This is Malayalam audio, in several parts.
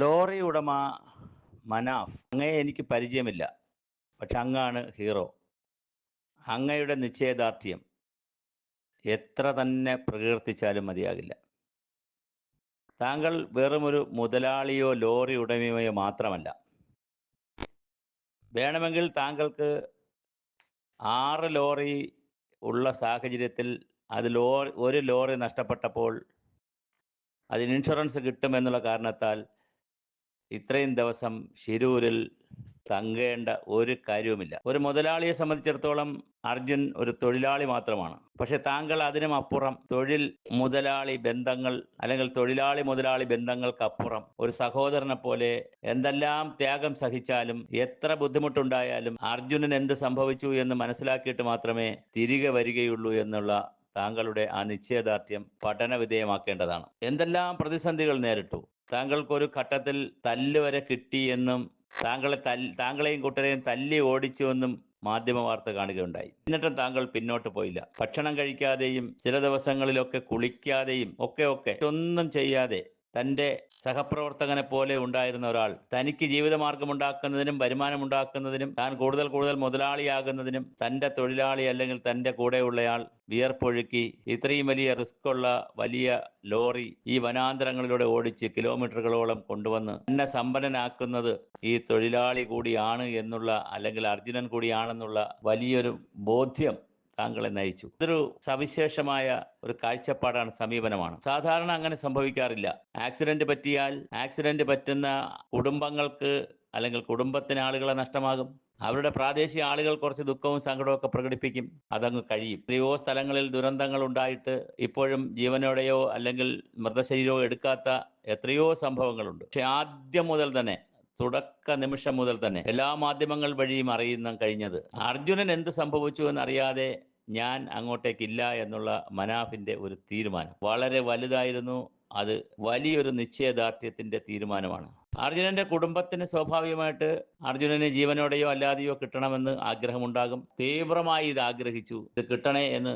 ലോറി ഉടമ മനാഫ്, അങ്ങയെ എനിക്ക് പരിചയമില്ല. പക്ഷെ അങ്ങാണ് ഹീറോ. അങ്ങയുടെ നിശ്ചയദാർഢ്യം എത്ര തന്നെ പ്രകീർത്തിച്ചാലും മതിയാകില്ല. താങ്കൾ വെറുമൊരു മുതലാളിയോ ലോറി ഉടമയോ മാത്രമല്ല. വേണമെങ്കിൽ താങ്കൾക്ക് 6 ലോറി ഉള്ള സാഹചര്യത്തിൽ ഒരു ലോറി നഷ്ടപ്പെട്ടപ്പോൾ അതിന് ഇൻഷുറൻസ് കിട്ടുമെന്നുള്ള കാരണത്താൽ ഇത്രയും ദിവസം ശിരൂരിൽ തങ്ങേണ്ട ഒരു കാര്യവുമില്ല. ഒരു മുതലാളിയെ സംബന്ധിച്ചിടത്തോളം അർജുൻ ഒരു തൊഴിലാളി മാത്രമാണ്. പക്ഷെ താങ്കൾ അതിനും അപ്പുറം തൊഴിൽ മുതലാളി ബന്ധങ്ങൾ അല്ലെങ്കിൽ തൊഴിലാളി മുതലാളി ബന്ധങ്ങൾക്കപ്പുറം ഒരു സഹോദരനെ പോലെ എന്തെല്ലാം ത്യാഗം സഹിച്ചാലും എത്ര ബുദ്ധിമുട്ടുണ്ടായാലും അർജുനൻ എന്ത് സംഭവിച്ചു എന്ന് മനസ്സിലാക്കിയിട്ട് മാത്രമേ തിരികെ വരികയുള്ളൂ എന്നുള്ള താങ്കളുടെ ആ നിശ്ചയദാർഢ്യം പഠന വിധേയമാക്കേണ്ടതാണ്. എന്തെല്ലാം പ്രതിസന്ധികൾ നേരിട്ടു. താങ്കൾക്കൊരു ഘട്ടത്തിൽ തല്ലുവരെ കിട്ടിയെന്നും താങ്കളെയും കൂട്ടരെയും തല്ലി ഓടിച്ചുവെന്നും മാധ്യമ വാർത്ത കാണുകയുണ്ടായി. എന്നിട്ടും താങ്കൾ പിന്നോട്ട് പോയില്ല. ഭക്ഷണം കഴിക്കാതെയും ചില ദിവസങ്ങളിലൊക്കെ കുളിക്കാതെയും ഒക്കെ ഒന്നും ചെയ്യാതെ തൻ്റെ സഹപ്രവർത്തകനെ പോലെ ഉണ്ടായിരുന്ന ഒരാൾ തനിക്ക് ജീവിതമാർഗമുണ്ടാക്കുന്നതിനും വരുമാനമുണ്ടാക്കുന്നതിനും താൻ കൂടുതൽ മുതലാളിയാകുന്നതിനും തൻ്റെ തൊഴിലാളി അല്ലെങ്കിൽ തൻ്റെ കൂടെയുള്ളയാൾ വിയർപ്പൊഴുക്കി ഇത്രയും വലിയ റിസ്ക്കുള്ള വലിയ ലോറി ഈ വനാന്തരങ്ങളിലൂടെ ഓടിച്ച് കിലോമീറ്ററുകളോളം കൊണ്ടുവന്ന് തന്നെ സമ്പന്നനാക്കുന്നത് ഈ തൊഴിലാളി കൂടിയാണ് എന്നുള്ള അല്ലെങ്കിൽ അർജുനൻ കൂടിയാണെന്നുള്ള വലിയൊരു ബോധ്യം താങ്കളെ നയിച്ചു. ഇതൊരു സവിശേഷമായ ഒരു കാഴ്ചപ്പാടാണ്, സമീപനമാണ്. സാധാരണ അങ്ങനെ സംഭവിക്കാറില്ല. ആക്സിഡന്റ് പറ്റുന്ന കുടുംബങ്ങൾക്ക് അല്ലെങ്കിൽ കുടുംബത്തിന് ആളുകളെ നഷ്ടമാകും. അവരുടെ പ്രാദേശിക ആളുകൾ കുറച്ച് ദുഃഖവും സങ്കടവും ഒക്കെ പ്രകടിപ്പിക്കും. അതങ്ങ് കഴിയും. എത്രയോ സ്ഥലങ്ങളിൽ ദുരന്തങ്ങൾ ഉണ്ടായിട്ട് ഇപ്പോഴും ജീവനോടെയോ അല്ലെങ്കിൽ മൃതശരീരമോ എടുക്കാത്ത എത്രയോ സംഭവങ്ങളുണ്ട്. പക്ഷെ ആദ്യം മുതൽ തന്നെ, തുടക്ക നിമിഷം മുതൽ തന്നെ എല്ലാ മാധ്യമങ്ങൾ വഴിയും അറിയുന്ന കഴിഞ്ഞത് അർജുനൻ എന്ത് സംഭവിച്ചു എന്നറിയാതെ ഞാൻ അങ്ങോട്ടേക്കില്ല എന്നുള്ള മനാഫിന്റെ ഒരു തീരുമാനം വളരെ വലുതായിരുന്നു. അത് വലിയൊരു നിശ്ചയദാർഢ്യത്തിന്റെ തീരുമാനമാണ്. അർജുനന്റെ കുടുംബത്തിന് സ്വാഭാവികമായിട്ട് അർജുനന് ജീവനോടെയോ അല്ലാതെയോ കിട്ടണമെന്ന് ആഗ്രഹമുണ്ടാകും. തീവ്രമായി ഇത് ആഗ്രഹിച്ചു. ഇത് കിട്ടണേ എന്ന്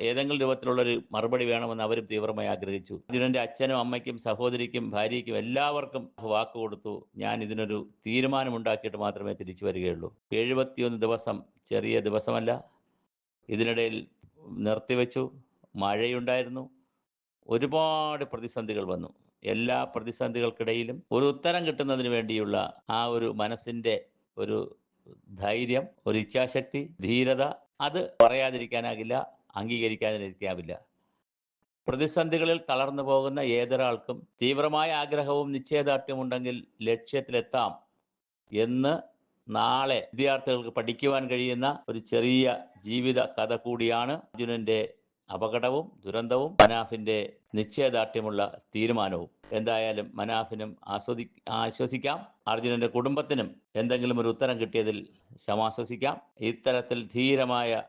ഏതെങ്കിലും രൂപത്തിലുള്ളൊരു മറുപടി വേണമെന്ന് അവരും തീവ്രമായി ആഗ്രഹിച്ചു. അർജുനന്റെ അച്ഛനും അമ്മയ്ക്കും സഹോദരിക്കും ഭാര്യയ്ക്കും എല്ലാവർക്കും വാക്ക് കൊടുത്തു, ഞാൻ ഇതിനൊരു തീരുമാനമുണ്ടാക്കിയിട്ട് മാത്രമേ തിരിച്ചു വരികയുള്ളൂ. 71 ദിവസം ചെറിയ ദിവസമല്ല. ഇതിനിടയിൽ നിർത്തിവെച്ചു. മഴയുണ്ടായിരുന്നു. ഒരുപാട് പ്രതിസന്ധികൾ വന്നു. എല്ലാ പ്രതിസന്ധികൾക്കിടയിലും ഒരു ഉത്തരം കിട്ടുന്നതിന് വേണ്ടിയുള്ള ആ ഒരു മനസ്സിന്റെ ഒരു ധൈര്യം, ഒരു ഇച്ഛാശക്തി, ധീരത, അത് പറയാതിരിക്കാനാകില്ല, അംഗീകരിക്കാതിരിക്കാവില്ല. പ്രതിസന്ധികളിൽ തളർന്നു പോകുന്ന ഏതൊരാൾക്കും തീവ്രമായ ആഗ്രഹവും നിശ്ചയദാർഢ്യവും ഉണ്ടെങ്കിൽ ലക്ഷ്യത്തിലെത്താം എന്ന് നാളെ വിദ്യാർത്ഥികൾക്ക് പഠിക്കുവാൻ കഴിയുന്ന ഒരു ചെറിയ ജീവിത കഥ കൂടിയാണ് അർജുനന്റെ അപകടവും ദുരന്തവും മനാഫിന്റെ നിശ്ചയദാർഢ്യമുള്ള തീരുമാനവും. എന്തായാലും മനാഫിനും ആശ്വസിക്കാം. അർജുനന്റെ കുടുംബത്തിനും എന്തെങ്കിലും ഒരു ഉത്തരം കിട്ടിയതിൽ സമാശ്വസിക്കാം. ഇത്തരത്തിൽ ധീരമായ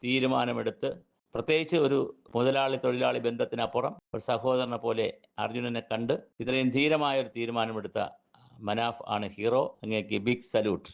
തീരുമാനമെടുത്ത്, പ്രത്യേകിച്ച് ഒരു മുതലാളി തൊഴിലാളി ബന്ധത്തിനപ്പുറം ഒരു സഹോദരനെ പോലെ അർജുനനെ കണ്ട് ഇത്രയും ധീരമായ ഒരു തീരുമാനമെടുത്ത മനാഫ് ആണ് ഹീറോ. അങ്ങേക്ക് ബിഗ് സല്യൂട്ട്.